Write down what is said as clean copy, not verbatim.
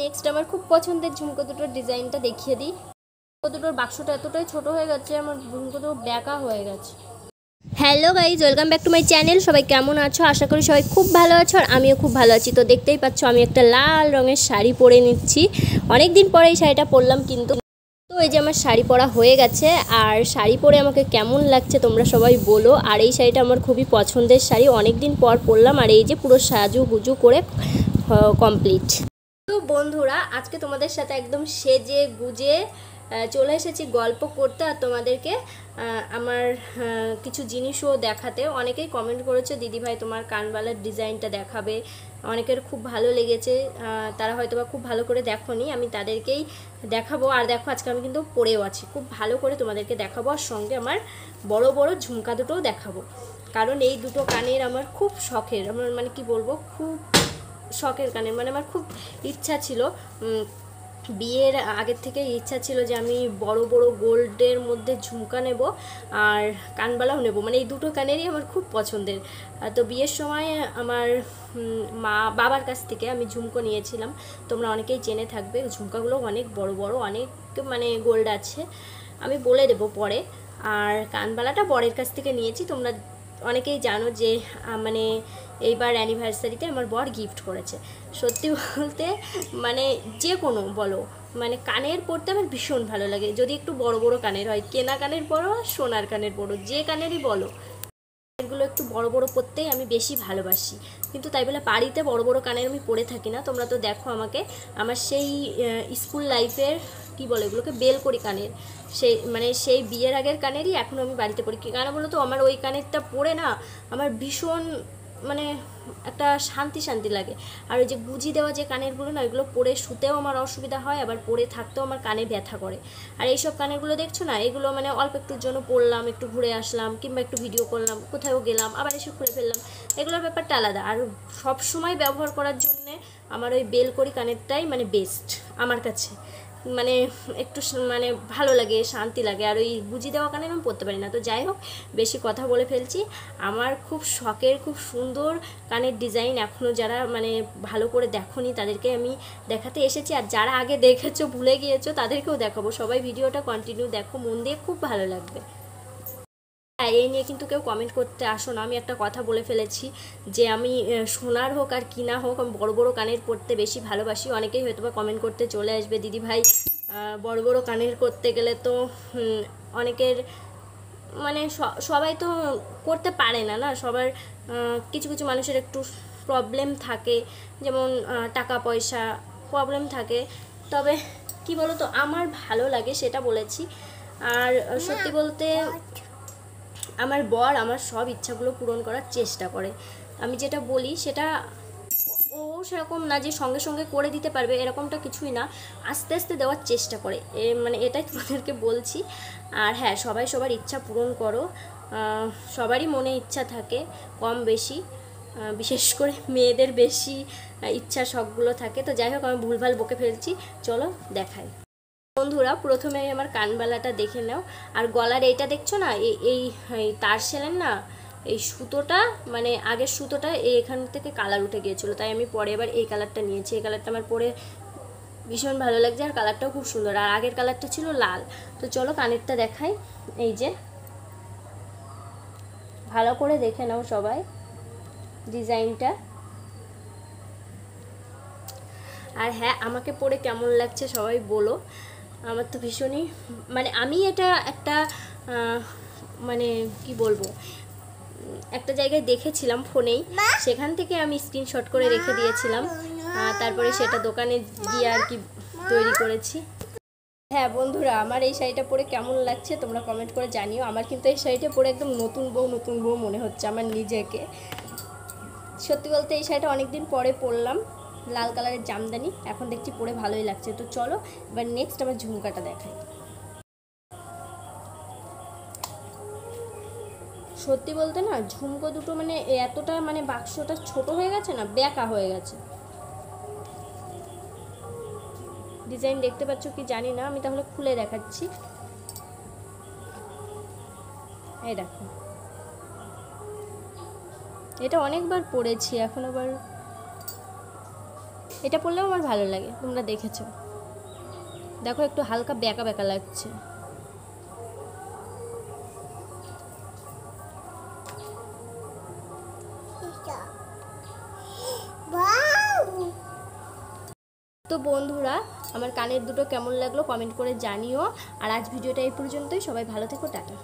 Next আমার খুব পছন্দের ঝুমকো দুটোর ডিজাইনটা দেখিয়ে দিই। ঝুমকো দুটোর বাক্সটা এতটাই ছোট হয়ে গেছে, আমার ঝুমকো দুটো ব্যাকা হয়ে গেছে। Hello guys, welcome back to my channel. সবাই কেমন আছো? আশা করি সবাই খুব ভালো আছো, আর আমিও খুব ভালো আছি। তো দেখতেই পাচ্ছ আমি একটা লাল রঙের শাড়ি পরে নিচ্ছি। অনেক দিন পরে এই শাড়িটা পরলাম, কিন্তু তো এই যে আমার শাড়ি পরা হয়ে গেছে। আর শাড়ি পরে আমাকে কেমন লাগছে তোমরা সবাই বলো। আর এই শাড়িটা আমার খুবই পছন্দের শাড়ি, অনেক দিন পর পরলাম। আর এই যে পুরো সাজু গুজু করে কমপ্লিট। তো বন্ধুরা, আজকে তোমাদের সাথে একদম সেজে গুজে চলে এসেছি গল্প করতে, আর তোমাদেরকে আমার কিছু জিনিসও দেখাতে। অনেকেই কমেন্ট করেছে দিদিভাই তোমার কানবালার ডিজাইনটা দেখাবে, অনেকের খুব ভালো লেগেছে। তারা হয়তো বা খুব ভালো করে দেখোনি, আমি তাদেরকেই দেখাবো। আর দেখো আজকে আমি কিন্তু পরেও আছি, খুব ভালো করে তোমাদেরকে দেখাবো। আর সঙ্গে আমার বড় বড় ঝুমকা দুটোও দেখাবো, কারণ এই দুটো কানের আমার খুব শখের। আমার মানে কি বলবো, খুব শখের কানের। মানে আমার খুব ইচ্ছা ছিল, বিয়ের আগের থেকে ইচ্ছা ছিল যে আমি বড় বড় গোল্ডের মধ্যে ঝুমকা নেব আর কানবালাও নেব। মানে এই দুটো কানেরই আমার খুব পছন্দের। তো বিয়ের সময় আমার বাবার কাছ থেকে আমি ঝুমকো নিয়েছিলাম, তোমরা অনেকেই জেনে থাকবে। ঝুমকাগুলো অনেক বড় বড়, অনেক মানে গোল্ড আছে, আমি বলে দেবো পরে। আর কানবালাটা বরের কাছ থেকে নিয়েছি, তোমরা অনেকেই জানো যে মানে এইবার অ্যানিভার্সারিতে আমার বর গিফট করেছে। সত্যি বলতে মানে যে কোনো বলো, মানে কানের পরতে আমার ভীষণ ভালো লাগে, যদি একটু বড় বড় কানের হয়, কেনা কানের বড় আর সোনার কানের বড়, যে কানেরই বলো, কানেরগুলো একটু বড় বড় পরতেই আমি বেশি ভালোবাসি। কিন্তু তাই বলে বাড়িতে বড় বড় কানের আমি পরে থাকি না। তোমরা তো দেখো আমাকে, আমার সেই স্কুল লাইফের কি বলে এগুলোকে, বেলকড়ি কানের, সেই মানে সেই বিয়ের আগের কানেরই এখনও আমি বাড়িতে পরি। কেন বলো তো, আমার ওই কানেরটা পরে না আমার ভীষণ মানে একটা শান্তি শান্তি লাগে। আর ওই যে গুজি দেওয়া যে কানেরগুলো না, ওইগুলো পরে শুতেও আমার অসুবিধা হয়, আবার পরে থাকতেও আমার কানে ব্যথা করে। আর এইসব কানেরগুলো দেখছো না, এগুলো মানে অল্প একটুর জন্য পরলাম, একটু ঘুরে আসলাম, কিংবা একটু ভিডিও করলাম, কোথাও গেলাম, আবার এসে খুলে ফেললাম, এগুলোর ব্যাপারটা আলাদা। আর সব সময় ব্যবহার করার জন্যে আমার ওই বেলকড়ি কানেরটাই মানে বেস্ট আমার কাছে। মানে একটু মানে ভালো লাগে, শান্তি লাগে। আর ওই গুজি দেওয়া কানের আমি পরতে পারি না। তো যাই হোক, বেশি কথা বলে ফেলছি। আমার খুব শখের, খুব সুন্দর কানের ডিজাইন এখনও যারা মানে ভালো করে দেখোনি তাদেরকে আমি দেখাতে এসেছি। আর যারা আগে দেখেছো ভুলে গিয়েছো তাদেরকেও দেখাবো। সবাই ভিডিওটা কন্টিনিউ দেখো মন দিয়ে, খুব ভালো লাগবে। হ্যাঁ, এই নিয়ে কিন্তু কেউ কমেন্ট করতে আসো না, আমি একটা কথা বলে ফেলেছি যে আমি সোনার হোক আর কিনা হোক, আমি বড় বড় কানের পরতে বেশি ভালোবাসি। অনেকেই হয়তো বা কমেন্ট করতে চলে আসবে দিদি ভাই বড় বড় কানের করতে গেলে তো অনেকের মানে সবাই তো করতে পারে না, না সবার কিছু কিছু মানুষের একটু প্রবলেম থাকে, যেমন টাকা পয়সা প্রবলেম থাকে। তবে কি বলো তো, আমার ভালো লাগে সেটা বলেছি। আর সত্যি বলতে আমার বর আমার সব ইচ্ছাগুলো পূরণ করার চেষ্টা করে। আমি যেটা বলি সেটা ও সেরকম না যে সঙ্গে সঙ্গে করে দিতে পারবে, এরকমটা কিছুই না, আস্তে আস্তে দেওয়ার চেষ্টা করে। মানে এটাই তোমাদেরকে বলছি। আর হ্যাঁ, সবাই সবার ইচ্ছা পূরণ করো, সবারই মনে ইচ্ছা থাকে কম বেশি, বিশেষ করে মেয়েদের বেশি ইচ্ছা শখগুলো থাকে। তো যাই হোক, আমি ভুলভাল বকে ফেলছি, চলো দেখাই। বন্ধুরা, প্রথমে আমার কানবালাটা দেখে নাও। আর গলার এইটা দেখছো না, এই তার সেলেন না, এই সুতোটা মানে আগের সুতোটা এখান থেকে কালার উঠে গিয়েছিলো, তাই আমি পরে এবার এই কালারটা নিয়েছি। এই কালারটা আমার পরে ভীষণ ভালো লাগছে, আর কালারটাও খুব সুন্দর। আর আগের কালারটা ছিল লাল। তো চলো কানেরটা দেখাই। এই যে ভালো করে দেখে নাও সবাই ডিজাইনটা। আর হ্যাঁ, আমাকে পরে কেমন লাগছে সবাই বলো। আমার তো ভীষণই মানে আমি এটা একটা মানে কি বলবো, একটা জায়গায় দেখেছিলাম ফোনেই, সেখান থেকে আমি স্ক্রিনশট করে রেখে দিয়েছিলাম। তারপরে সেটা দোকানে গিয়ে আর কি তৈরি করেছি। হ্যাঁ বন্ধুরা, আমার এই শাড়িটা পরে কেমন লাগছে তোমরা কমেন্ট করে জানিও। আমার কিন্তু এই শাড়িটা পরে একদম নতুন বউ মনে হচ্ছে আমার নিজেকে। সত্যি বলতে এই শাড়িটা অনেকদিন পরে পরলাম, লাল কালারের জামদানি, এখন দেখছি পরে ভালোই লাগছে। তো চলো এবার নেক্সট আমার ঝুমকাটা দেখাই। সত্যি বলতে না, ঝুমকো দুটো মানে এতটা মানে বাক্সটা ছোট হয়ে গেছে না, ব্যাকা হয়ে গেছে। ডিজাইন দেখতে পাচ্ছ কি জানি না, আমি তাহলে খুলে দেখাচ্ছি। এই দেখো, এটা অনেকবার পরেছি, এখন আবার এটা পরলেও আমার ভালো লাগে, তোমরা দেখেছো। দেখো একটু হালকা বেঁকা বেঁকা লাগছে। তো বন্ধুরা, আমার কানের দুটো কেমন লাগলো কমেন্ট করে জানিও। আর আজ ভিডিওটা এই পর্যন্তই। সবাই ভালো থেকো, টাটা।